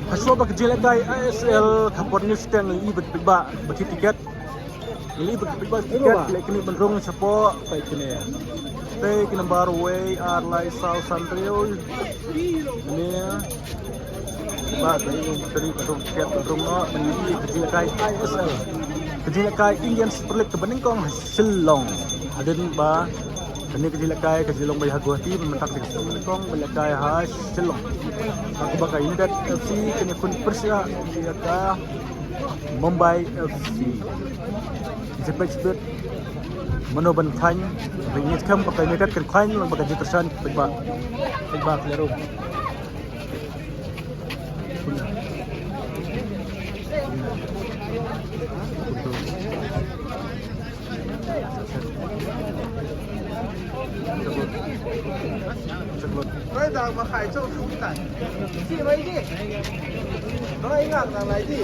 Hasoba kejelai ASL kapor news tang ibet piba beti tiket ini ibet tiket lekni benrung sapo pai kene pai kene baru way arlai South Sanrio ini ba dari benrung tiket benrung no ini kejelai ASL kejelai Indian Super League kebeningkong Shillong haden ba ini kejelong bay Hagwati mentak di kebeningkong belakai ha Shillong aku bakal United FC kena kun Persia dia ka Mumbai FC Jepet Manoban Khan ringit kam pakai United kan Khan lang baga jitersan pegba klero Nói rằng mà Khải Châu không tải. Chị mấy đi. Nói anh ngạc rằng này đi.